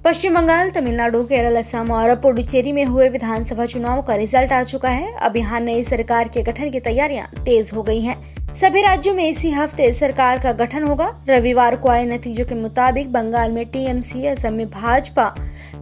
पश्चिम बंगाल, तमिलनाडु, केरल, असम और पुडुचेरी में हुए विधानसभा चुनाव का रिजल्ट आ चुका है। अब यहाँ नई सरकार के गठन की तैयारियां तेज हो गई हैं। सभी राज्यों में इसी हफ्ते सरकार का गठन होगा। रविवार को आए नतीजों के मुताबिक बंगाल में टीएमसी, असम में भाजपा,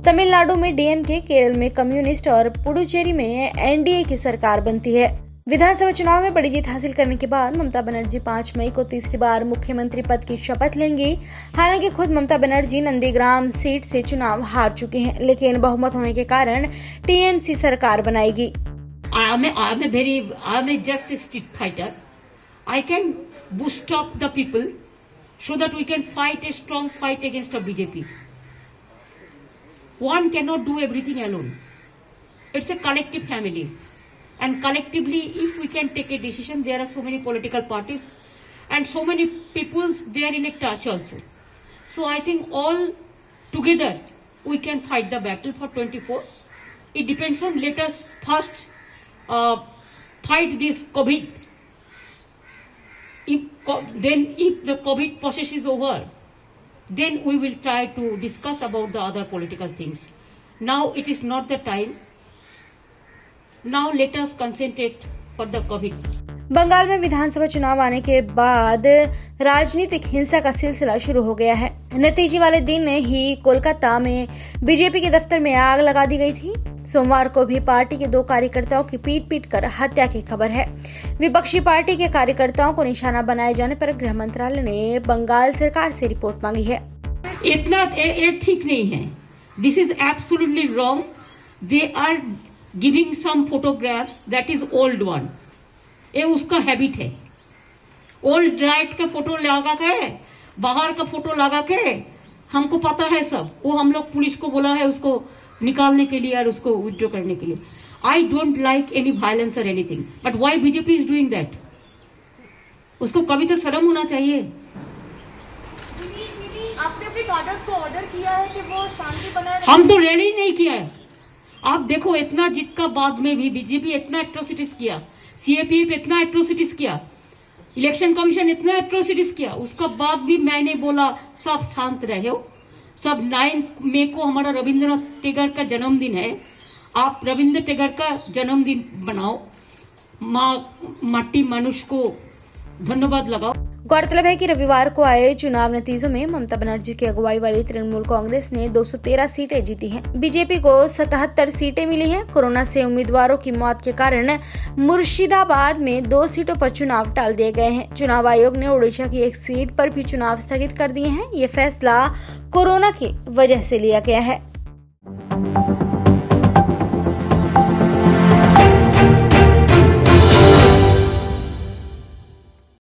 तमिलनाडु में डीएमके, केरल में कम्युनिस्ट और पुडुचेरी में एनडीए की सरकार बनती है। विधानसभा चुनाव में बड़ी जीत हासिल करने के बाद ममता बनर्जी 5 मई को तीसरी बार मुख्यमंत्री पद की शपथ लेंगी। हालांकि खुद ममता बनर्जी नंदीग्राम सीट से चुनाव हार चुकी हैं, लेकिन बहुमत होने के कारण टीएमसी सरकार बनाएगी। I'm just a street fighter. I can boost up the people so that we can fight a strong fight against the BJP. One cannot do everything alone. It's a collective family. And collectively, if we can take a decision, there are so many political parties and so many people, they are in a touch also. So I think all together, we can fight the battle for 24. It depends on, let us first fight this COVID. If the COVID process is over, then we will try to discuss about the other political things. Now it is not the time. Now let us concentrate for the COVID. Bengal में विधानसभा चुनाव आने के बाद राजनीतिक हिंसा का सिलसिला शुरू हो गया है। नतीजे वाले दिन ही कोलकाता में बीजेपी के दफ्तर में आग लगा दी गई थी। सोमवार को भी पार्टी के 2 कार्यकर्ताओं की पीट कर हत्या की खबर है। विपक्षी पार्टी के कार्यकर्ताओं को निशाना बनाए जाने पर गृह मंत्रालय ने बंगाल सरकार से रिपोर्ट मांगी है। इतना ठीक नहीं है। This is absolutely wrong. They are giving some photographs that is old one. ये उसका हैबिट है। ओल्ड राइट का फोटो लगा के, बाहर का फोटो लगा के, हमको पता है सब। वो हम लोग पुलिस को बोला है उसको निकालने के लिए और उसको विथड्रॉ करने के लिए। I don't like any violence और anything, but why BJP is doing that? उसको कभी तो शर्म होना चाहिए। आपने अपने काडर्स को ऑर्डर किया है कि वो शांति बनाए। हम तो रैली नहीं किया है। आप देखो, इतना जीत का बाद में भी बीजेपी इतना एट्रोसिटीज किया, सीएपीएफ इतना एट्रोसिटीज किया, इलेक्शन कमीशन इतना एट्रोसिटीज किया, उसका बाद भी मैंने बोला सब शांत रहे हो। सब 9 मई को हमारा रविंद्रनाथ टैगोर का जन्मदिन है। आप रविंद्र टैगोर का जन्मदिन बनाओ, माटी मनुष्य को धन्यवाद लगाओ। गौरतलब है कि रविवार को आए चुनाव नतीजों में ममता बनर्जी की अगुवाई वाली तृणमूल कांग्रेस ने 213 सीटें जीती हैं। बीजेपी को 77 सीटें मिली हैं। कोरोना से उम्मीदवारों की मौत के कारण मुर्शिदाबाद में 2 सीटों पर चुनाव टाल दिए गए हैं। चुनाव आयोग ने ओडिशा की 1 सीट पर भी चुनाव स्थगित कर दिए हैं। ये फैसला कोरोना की वजह से लिया गया है।